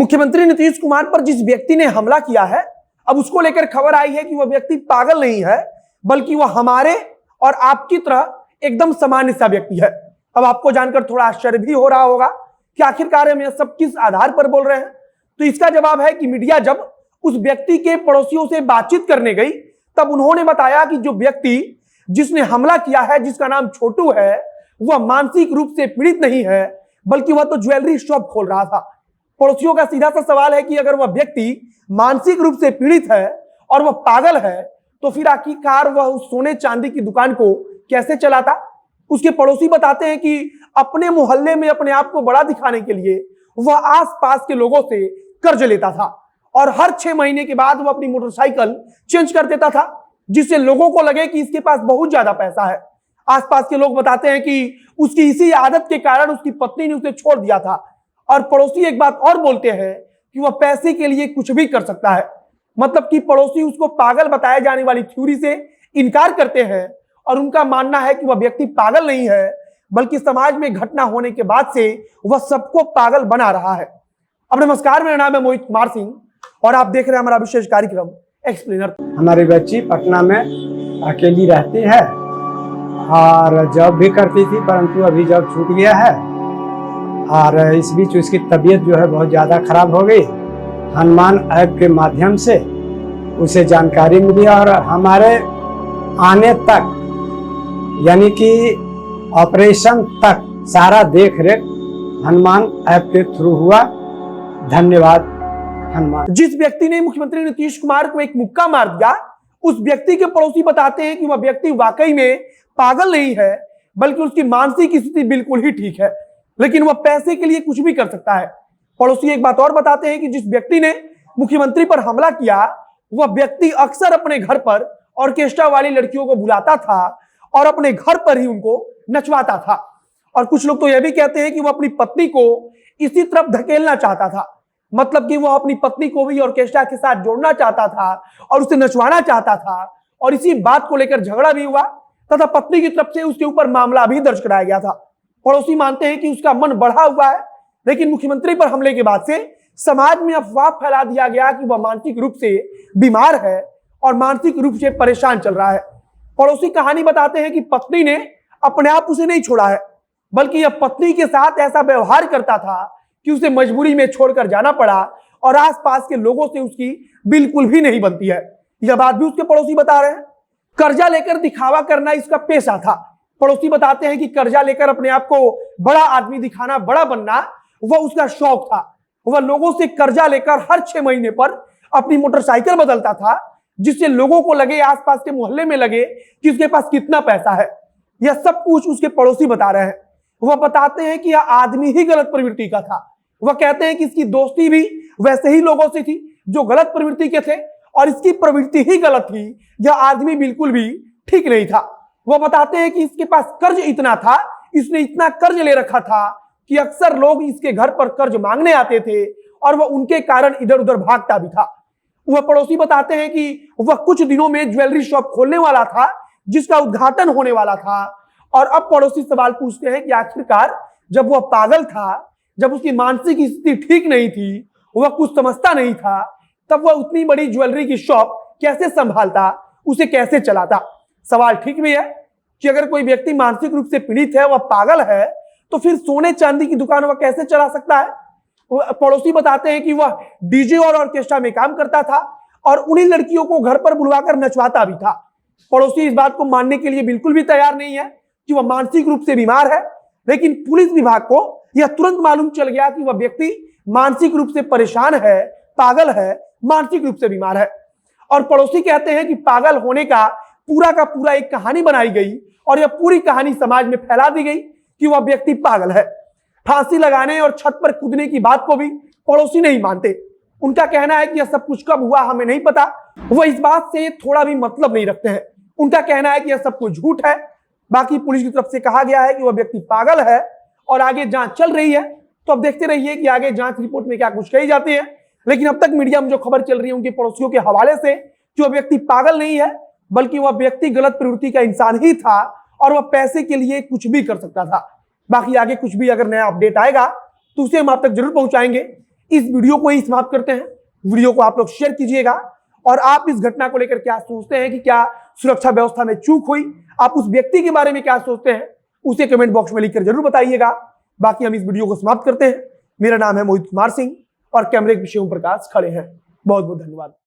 मुख्यमंत्री नीतीश कुमार पर जिस व्यक्ति ने हमला किया है, अब उसको लेकर खबर आई है कि वह व्यक्ति पागल नहीं है, बल्कि वह हमारे और आपकी तरह एकदम सामान्य सा व्यक्ति है। अब आपको जानकर थोड़ा आश्चर्य भी हो रहा होगा कि आखिरकार हम यह सब किस आधार पर बोल रहे हैं। तो इसका जवाब है कि मीडिया जब उस व्यक्ति के पड़ोसियों से बातचीत करने गई, तब उन्होंने बताया कि जो व्यक्ति जिसने हमला किया है, जिसका नाम छोटू है, वह मानसिक रूप से पीड़ित नहीं है, बल्कि वह तो ज्वेलरी शॉप खोल रहा था। पड़ोसियों का सीधा सा सवाल है कि अगर वह व्यक्ति मानसिक रूप से पीड़ित है और वह पागल है, तो फिर आखिरकार वह उस सोने चांदी की दुकान को कैसे चलाता। उसके पड़ोसी बताते हैं कि अपने मोहल्ले में अपने आप को बड़ा दिखाने के लिए वह आसपास के लोगों से कर्ज लेता था और हर 6 महीने के बाद वह अपनी मोटरसाइकिल चेंज कर देता था, जिससे लोगों को लगे कि इसके पास बहुत ज्यादा पैसा है। आसपास के लोग बताते हैं कि उसकी इसी आदत के कारण उसकी पत्नी ने उसे छोड़ दिया था। और पड़ोसी एक बात और बोलते हैं कि वह पैसे के लिए कुछ भी कर सकता है। मतलब कि पड़ोसी उसको पागल बताए जाने वाली थ्योरी से इनकार करते हैं और उनका मानना है कि वह व्यक्ति पागल नहीं है, बल्कि समाज में घटना होने के बाद से वह सबको पागल बना रहा है। अब नमस्कार, मेरा नाम है मोहित कुमार सिंह और आप देख रहे हैं हमारा विशेष कार्यक्रम एक्सप्लेनर। हमारी बच्ची पटना में अकेली रहती है और जॉब भी करती थी, परंतु अभी जॉब छूट गया है और इस बीच उसकी तबीयत जो है बहुत ज़्यादा खराब हो गई। हनुमान ऐप के माध्यम से उसे जानकारी मिली और हमारे आने तक यानी कि ऑपरेशन तक सारा देख रेख हनुमान ऐप के थ्रू हुआ। धन्यवाद हनुमान। जिस व्यक्ति ने मुख्यमंत्री नीतीश कुमार को एक मुक्का मार दिया, उस व्यक्ति के पड़ोसी बताते हैं कि वह व्यक्ति वाकई में पागल नहीं है, बल्कि उसकी मानसिक स्थिति बिल्कुल ही ठीक है, लेकिन वह पैसे के लिए कुछ भी कर सकता है। पड़ोसी एक बात और बताते हैं कि जिस व्यक्ति ने मुख्यमंत्री पर हमला किया, वह व्यक्ति अक्सर अपने घर पर ऑर्केस्ट्रा वाली लड़कियों को बुलाता था और अपने घर पर ही उनको नचवाता था। और कुछ लोग तो यह भी कहते हैं कि वह अपनी पत्नी को इसी तरफ धकेलना चाहता था। मतलब कि वह अपनी पत्नी को भी ऑर्केस्ट्रा के साथ जोड़ना चाहता था और उसे नचवाना चाहता था। और इसी बात को लेकर झगड़ा भी हुआ तथा पत्नी की तरफ से उसके ऊपर मामला भी दर्ज कराया गया था। पड़ोसी मानते हैं कि उसका मन बढ़ा हुआ है, लेकिन मुख्यमंत्री पर हमले के बाद से समाज में अफवाह फैला दिया गया कि वह मानसिक रूप से बीमार है और मानसिक रूप से परेशान चल रहा है। पड़ोसी कहानी बताते हैं कि पत्नी ने अपने आप उसे नहीं छोड़ा है, बल्कि यह पत्नी के साथ ऐसा व्यवहार करता था कि उसे मजबूरी में छोड़कर जाना पड़ा और आसपास के लोगों से उसकी बिल्कुल भी नहीं बनती है। यह बात भी उसके पड़ोसी बता रहे हैं। कर्जा लेकर दिखावा करना इसका पेशा था। पड़ोसी बताते हैं कि कर्जा लेकर अपने आप को बड़ा आदमी दिखाना, बड़ा बनना, वह उसका शौक था। वह लोगों से कर्जा लेकर हर 6 महीने पर अपनी मोटरसाइकिल बदलता था, जिससे लोगों को लगे, आसपास के मोहल्ले में लगे कि उसके पास कितना पैसा है। यह सब कुछ उसके पड़ोसी बता रहे हैं। वह बताते हैं कि यह आदमी ही गलत प्रवृत्ति का था। वह कहते हैं कि इसकी दोस्ती भी वैसे ही लोगों से थी जो गलत प्रवृत्ति के थे और इसकी प्रवृत्ति ही गलत थी। यह आदमी बिल्कुल भी ठीक नहीं था। वह बताते हैं कि इसके पास कर्ज इतना था, इसने इतना कर्ज ले रखा था कि अक्सर लोग इसके घर पर कर्ज मांगने आते थे और वह उनके कारण इधर उधर भागता भी था। वह पड़ोसी बताते हैं कि वह कुछ दिनों में ज्वेलरी शॉप खोलने वाला था, जिसका उद्घाटन होने वाला था। और अब पड़ोसी सवाल पूछते हैं कि आखिरकार जब वह पागल था, जब उसकी मानसिक स्थिति ठीक नहीं थी, वह कुछ समझता नहीं था, तब वह उतनी बड़ी ज्वेलरी की शॉप कैसे संभालता, उसे कैसे चलाता। सवाल ठीक भी है कि अगर कोई व्यक्ति मानसिक रूप से पीड़ित है, वह पागल है, तो फिर सोने चांदी की दुकान वह कैसे चला सकता है। पड़ोसी बताते हैं कि वह डीजे और ऑर्केस्ट्रा में काम करता था और उन्हीं लड़कियों को घर पर बुलवाकर नचवाता भी था। पड़ोसी इस बात को मानने के लिए बिल्कुल भी तैयार नहीं है कि वह मानसिक रूप से बीमार है, लेकिन पुलिस विभाग को यह तुरंत मालूम चल गया कि वह व्यक्ति मानसिक रूप से परेशान है, पागल है, मानसिक रूप से बीमार है। और पड़ोसी कहते हैं कि पागल होने का पूरा एक कहानी बनाई गई और यह पूरी कहानी समाज में फैला दी गई कि वह व्यक्ति पागल है। फांसी लगाने और छत पर कूदने की बात को भी पड़ोसी नहीं मानते। उनका कहना है कि यह सब कुछ कब हुआ हमें नहीं पता। वह इस बात से थोड़ा भी मतलब नहीं रखते हैं। उनका कहना है कि यह सब कुछ झूठ है। बाकी पुलिस की तरफ से कहा गया है कि वह व्यक्ति पागल है और आगे जांच चल रही है। तो अब देखते रहिए कि आगे जांच रिपोर्ट में क्या कुछ कही जाती है। लेकिन अब तक मीडिया में जो खबर चल रही है उनके पड़ोसियों के हवाले से कि वह व्यक्ति पागल नहीं है, बल्कि वह व्यक्ति गलत प्रवृत्ति का इंसान ही था और वह पैसे के लिए कुछ भी कर सकता था। बाकी आगे कुछ भी अगर नया अपडेट आएगा तो उसे हम आप तक जरूर पहुंचाएंगे। इस वीडियो को ही समाप्त करते हैं। वीडियो को आप लोग शेयर कीजिएगा और आप इस घटना को लेकर क्या सोचते हैं कि क्या सुरक्षा व्यवस्था में चूक हुई, आप उस व्यक्ति के बारे में क्या सोचते हैं, उसे कमेंट बॉक्स में लिखकर जरूर बताइएगा। बाकी हम इस वीडियो को समाप्त करते हैं। मेरा नाम है मोहित कुमार सिंह और कैमरे के पीछे ओम प्रकाश खड़े हैं। बहुत बहुत धन्यवाद।